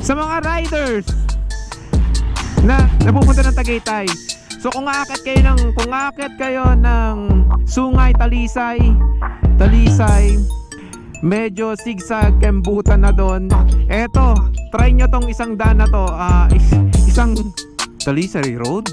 Sa mga riders na napupunta ng Tagaytay. So kung aakyat kayo ng Sungay, Talisay, medyo zigzag, kembutan na doon. Eto, try nyo tong isang daan na to, isang Talisay Road.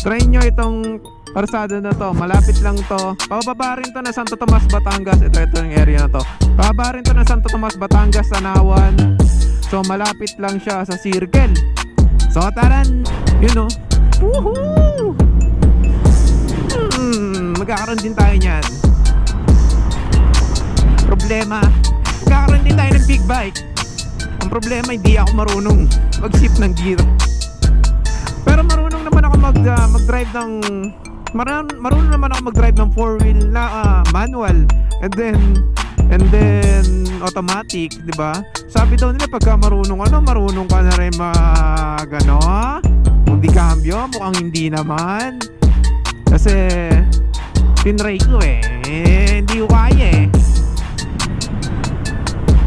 try nyo itong parsada na to, malapit lang to. Pababa rin to na Santo Tomas, Batangas. Ito yung area na to. Pababa rin to na Santo Tomas, Batangas, Tanawan. So malapit lang siya sa circle. So taran, yun o. Woohoo! Magkakaroon din tayo niyan. Problema, magkakaroon din tayo ng big bike. Ang problema, hindi ako marunong mag-shift ng gear. Pero marunong naman ako mag-drive ng marunong naman ako mag-drive ng 4-wheel na manual and then automatic, 'di ba? Sabi daw nila pagka marunong ka na rin hindi cambio, mukhang hindi naman. Kasi tinry ko hindi ko kaya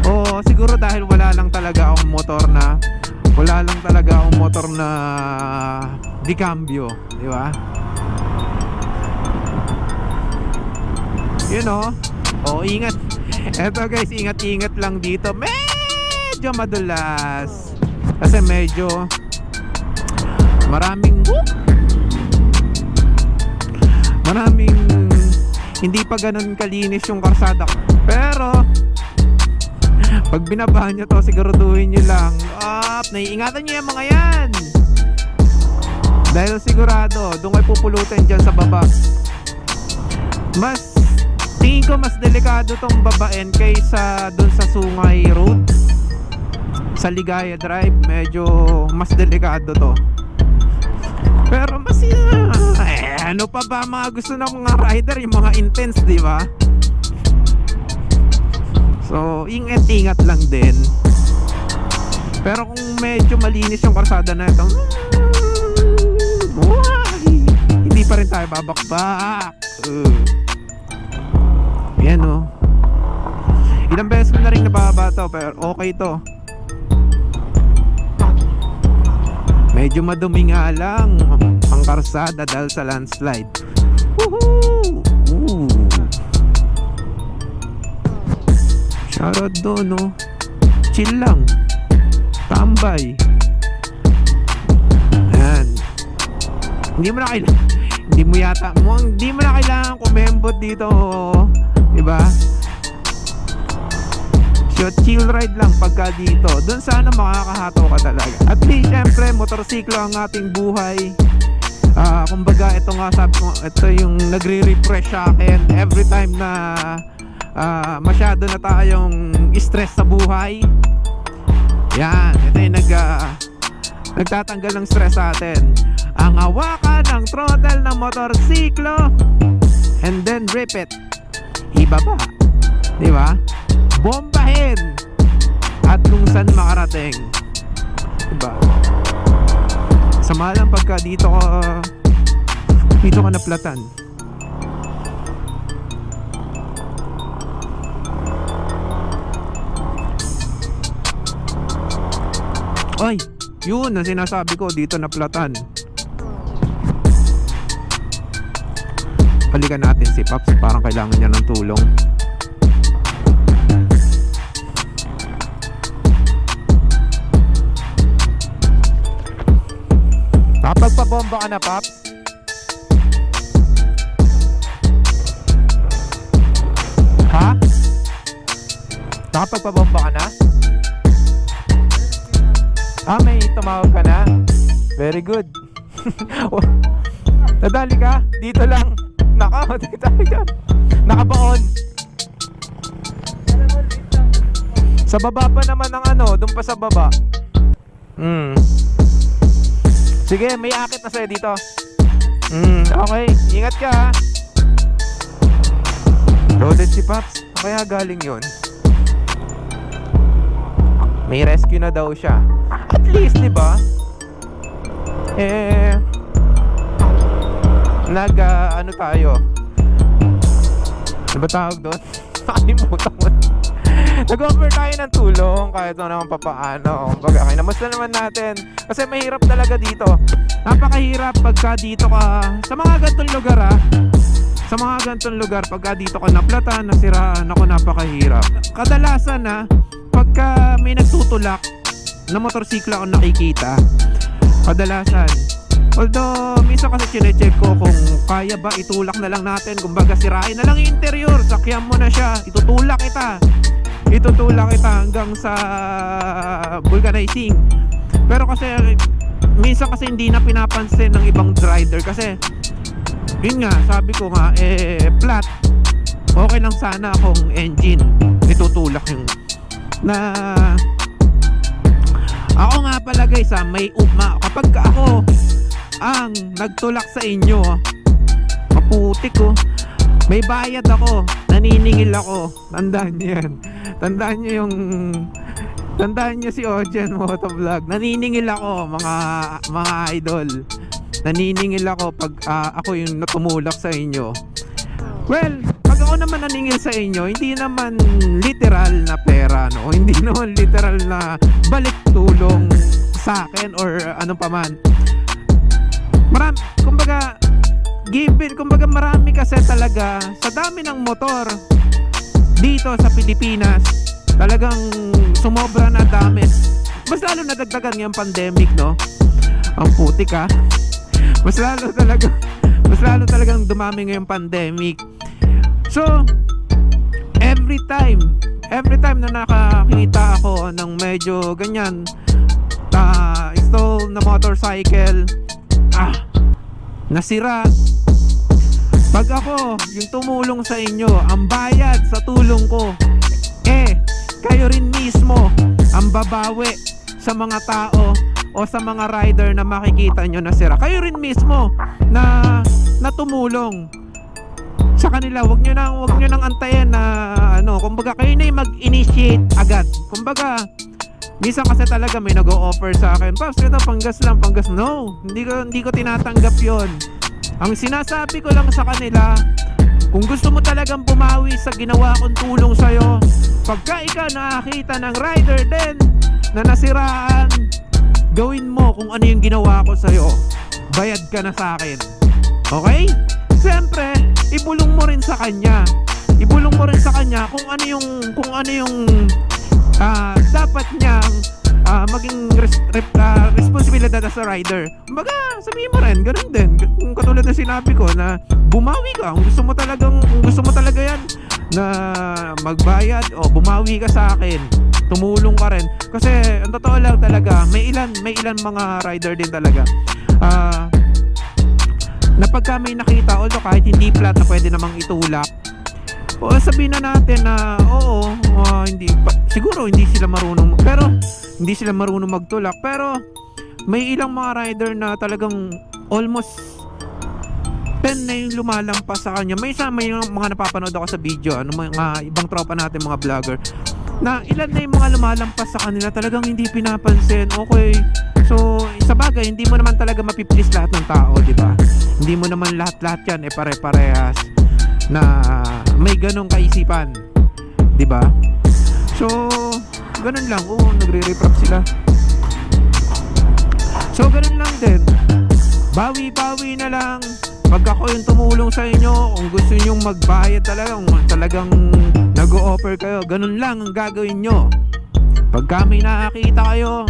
O siguro dahil wala lang talaga akong motor na di cambio, di ba? You know? Ingat. Eto guys, ingat lang dito. Medyo madulas. Kasi medyo maraming hindi pa ganun kalinis yung karsada. Pero pag binabahan nyo to, siguraduhin nyo lang naiingatan nyo yung mga yan. Dahil sigurado doon kayo pupulutin dyan sa baba. Tingin ko mas delikado tong babaen kaysa doon sa Sungay Road. Sa Ligaya Drive, medyo mas delikado to. Pero mas ano pa ba mga gusto ng mga rider, yung mga intense, di ba? So, ingat lang din. Pero kung medyo malinis yung karsada na ito, hindi pa rin tayo babakbak. Yan o. Ilang beses ko na rin nababa to, pero okay to. Medyo madumi nga lang ang karsada dahil sa landslide. Woohoo! Shoutout doon, no? Chill lang. Tambay. Ayan. Hindi mo na kailangan kumembot dito, diba? So chill ride lang pagka dito. Doon sana makakahataw ka talaga. At least syempre motorsiklo ang ating buhay. Kumbaga ito nga sabi ko, ito yung nagre-refresh sa akin every time na masyado na tayong stress sa buhay. Yan, ito yung nagtatanggal ng stress sa atin. Ang hawakan ng throttle ng motorsiklo and then rip it, ibaba, di ba? Bombahin at kung saan makarating, di ba? Sama lang pagka dito ka naplatan. Ay, yun ang sinasabi ko, dito naplatan. Balikan natin si Pops, parang kailangan niya ng tulong. Nakapagpabomba ka na, Pops? Ha? Nakapagpabomba ka na? May tumawag ka na? Very good. Nadali ka? Dito lang. Nadali ka. Nakabaon. Sa baba pa naman ng doon pa sa baba. Sige, may akit na sa'yo dito. Okay, ingat ka ha. Loaded si Pops. Kaya galing yun. May rescue na daw siya. At least, di ba? Ano tayo? Ano ba tawag doon? Nakalimutan ko. nag-offer tayo ng tulong kahit naman papaano. Kumbaga, kinamusta naman natin. Kasi mahirap talaga dito. Napakahirap pagka dito ka sa mga ganitong lugar sa mga ganitong lugar, pagka dito ka naplatan, nasiraan, ako napakahirap. Kadalasan pagka may nagtutulak na motorsiklo ako nakikita, kadalasan, although minsan kasi chinecheck ko kung kaya ba itulak na lang natin, kumbaga sirain na lang yung interior, sakyan mo na siya, itutulak kita hanggang sa vulcanizing. Pero kasi minsan kasi hindi na pinapansin ng ibang rider kasi yun nga, sabi ko nga, flat, okay lang sana kung engine itutulak yung na ako nga pala guys may kapag ako ang nagtulak sa inyo, maputik ko, may bayad ako, naniningil ako. Tandaan nyo yan, tandaan nyo si Ojen Motovlog, naniningil ako mga idol, naniningil ako pag ako yung tumulak sa inyo. Well, pag ako naman naningil sa inyo, hindi naman literal na pera, no? Hindi naman literal na balik tulong sa akin or ano pa man. Kumbaga marami kasi talaga sa dami ng motor dito sa Pilipinas, talagang sumobra na dami. Mas lalo nadagdagan ngayong pandemic, no? Ang putik mas lalo talagang dumami ngayong pandemic. So every time na nakakita ako ng medyo ganyan stall na motorcycle, nasira, pag ako yung tumulong sa inyo, ang bayad sa tulong ko, kayo rin mismo ang babawi sa mga tao o sa mga rider na makikita nyo nasira. Kayo rin mismo na tumulong sa kanila. Wag nyo nang antayin na kumbaga kayo na yung mag-initiate agad. Kumbaga minsan kasi talaga may nag-o-offer sa akin, Paps, ito panggas. No, hindi ko tinatanggap yon. Ang sinasabi ko lang sa kanila, kung gusto mo talagang bumawi sa ginawa kong tulong sa'yo, pagka ikaw nakakita ng rider din na nasiraan, gawin mo kung ano yung ginawa ko sa'yo. Bayad ka na sa akin. Okay? Siyempre, ibulong mo rin sa kanya kung ano yung dapat niyang maging responsibilidad sa rider. Kumbaga, sabihin mo rin, ganun din. Kung katulad na sinabi ko na bumawi ka, kung gusto mo talaga yan na magbayad o bumawi ka sa akin, tumulong ka rin. Kasi ang totoo lang talaga, may ilan mga rider din talaga na pagka may nakita, although kahit hindi flat na pwede namang itulak, o sabihin na natin na siguro hindi sila marunong magtulak, pero may ilang mga rider na talagang almost 10 na yung lumalampas sa kanya. May mga napapanood ako sa video, mga ibang tropa natin, mga vlogger, na ilan na yung mga lumalampas sa kanila, talagang hindi pinapansin. Okay, so sa bagay, hindi mo naman talaga mapiplease lahat ng tao, di ba? Hindi mo naman lahat yan pare-parehas na may ganong kaisipan, di ba? So ganun lang. Nagre-reprop sila. So ganun lang din, bawi-bawi na lang. Pag ako yung tumulong sa inyo, kung gusto nyo magbayad talagang nag-o-offer kayo, ganun lang ang gagawin nyo. Pagka may nakakita kayo,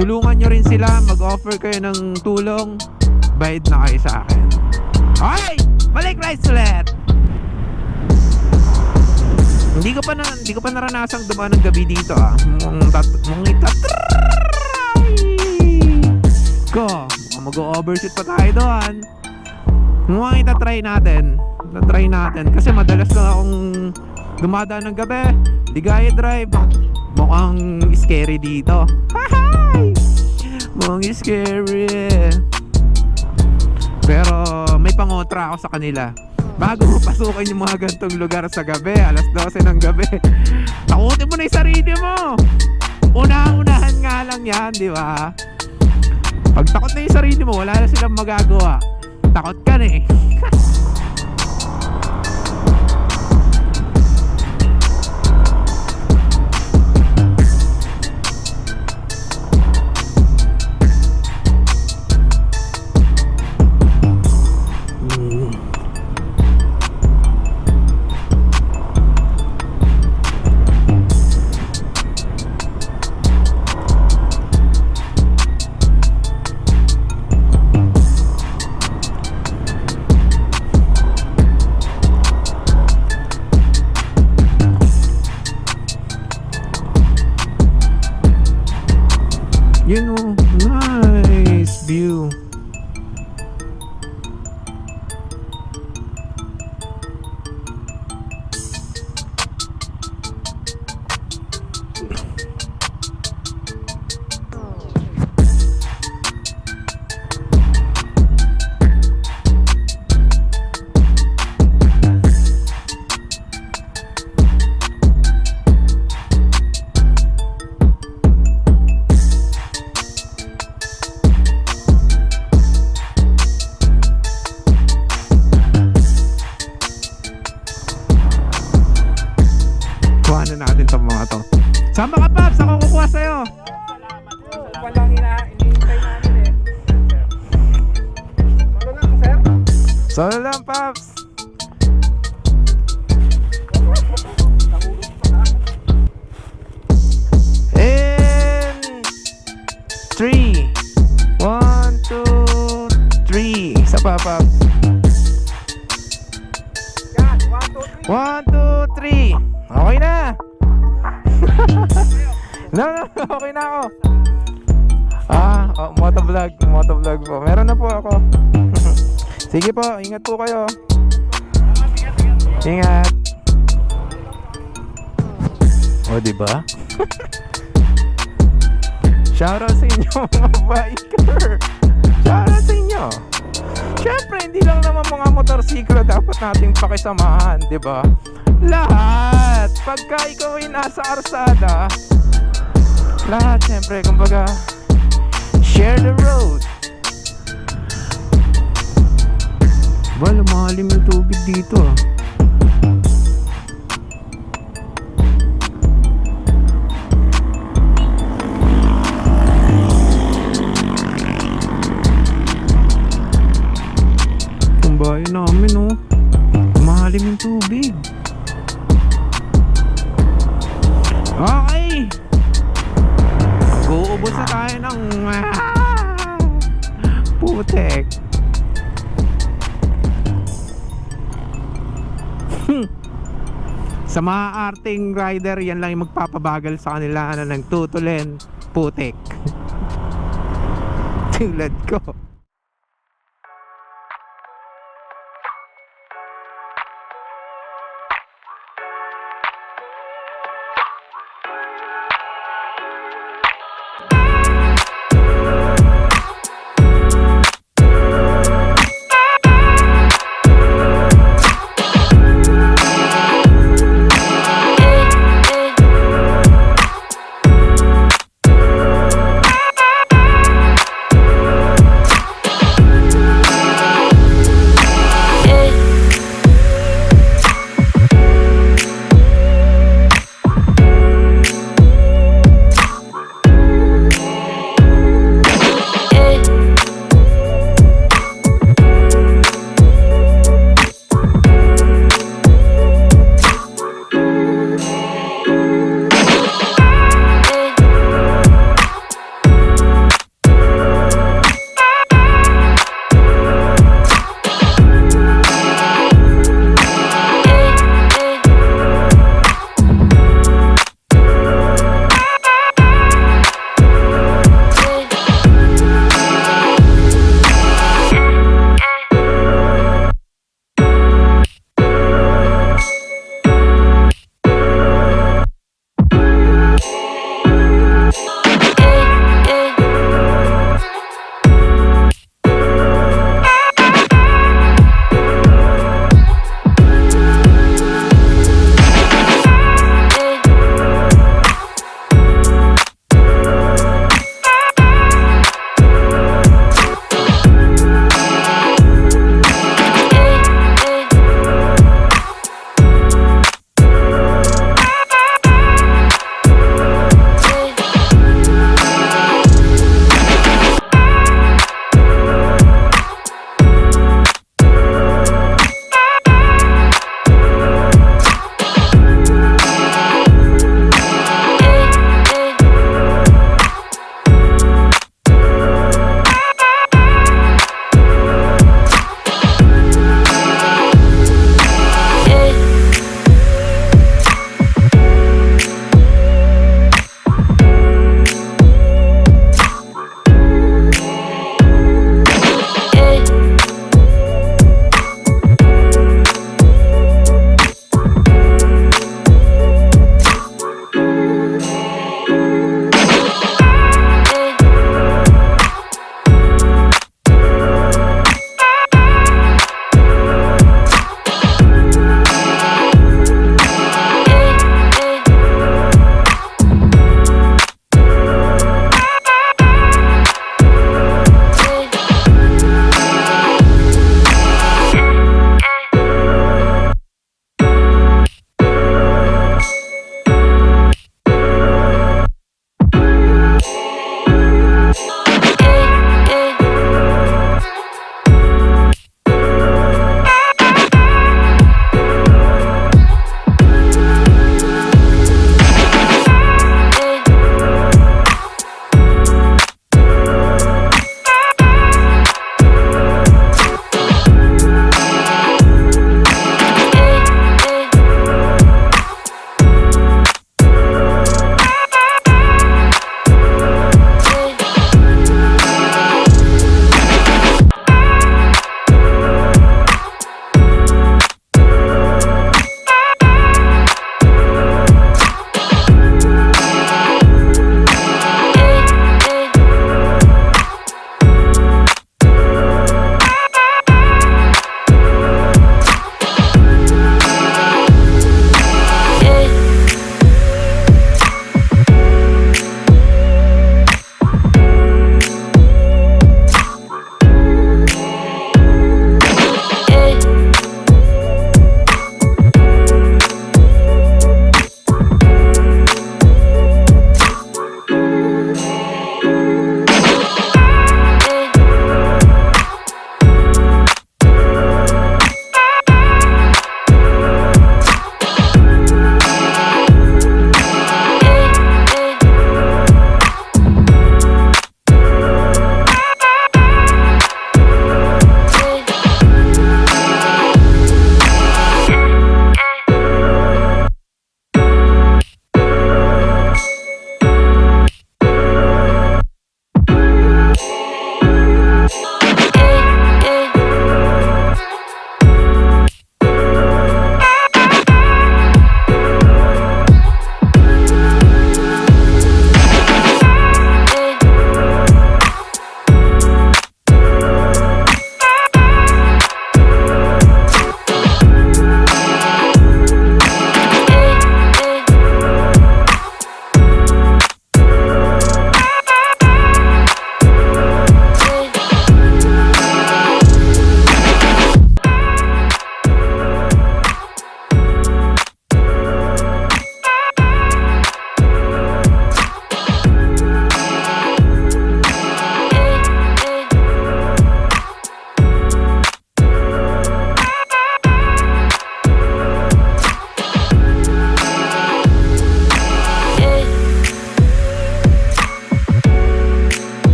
tulungan nyo rin sila, mag-offer kayo ng tulong, bayad na kayo sa akin. Okay, balik rides ulit. Hindi ko pa naranasang dumaan ng gabi dito mag-overshoot pa tayo doon. Mukhang itatry natin kasi madalas na akong dumadaan ng gabi, Ligaya Drive. Mukhang scary dito. Mukhang scary, pero may pangotra ako sa kanila. Bago mo pasukin yung mga gantong lugar sa gabi, alas 12 ng gabi, takutin mo na yung sarili mo. Unahan nga lang yan, di ba? Pag takot na yung sarili mo, wala na silang magagawa. Takot ka na eh. Yun oh, nice view. Kuha na natin tong mga to. Sama ka, Paps! Ako kukuha sa'yo! Walang hinihintay namin eh. Solo lang, sir? Solo lang, Paps! And 3 1, 2, 3 Isa pa, Paps. Yan, 1, 2, 3. 1, 2, 3 Okay na! No, okay na ako. Motovlog po. Meron na po ako. Sige po, ingat po kayo. Ingat. O, diba? Shoutout sa inyo mga biker. Shoutout sa inyo. Siyempre, hindi lang naman mga motorsiklo dapat nating pakisamahan, diba? Lahat. Pagka ikaw ay nasa arsada, lahat siyempre, kumbaga, share the road. Ba, lumalim yung tubig dito ah. Itong bahay namin oh, lumalim yung tubig. Okay, uubos na tayo ng putek. Sa mga arting rider, yan lang yung magpapabagal sa kanila na nagtutulin putek. Tulad ko.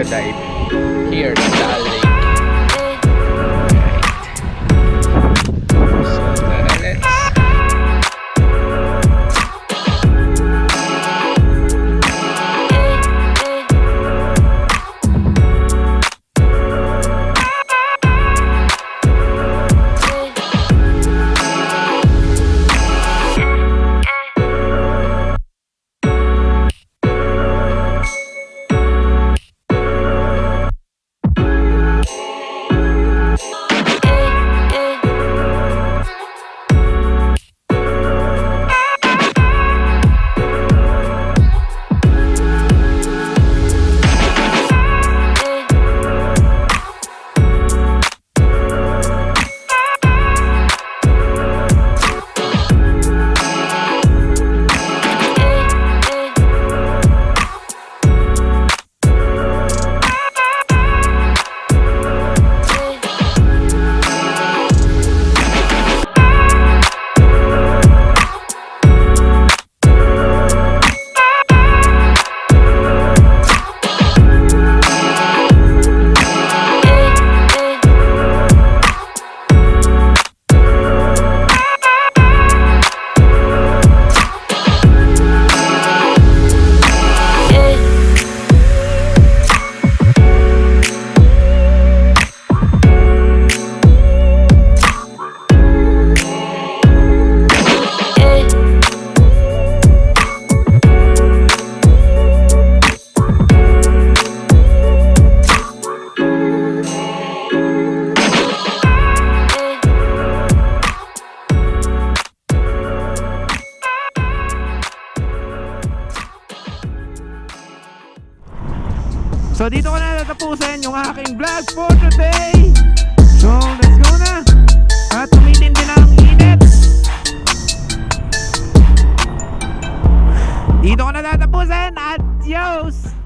dive here in Taal Lake. So tara, let's. So dito ko na natapusin yung aking vlog for today. So let's go na. At tumitindi na ang init. Dito ko na natapusin. Adios!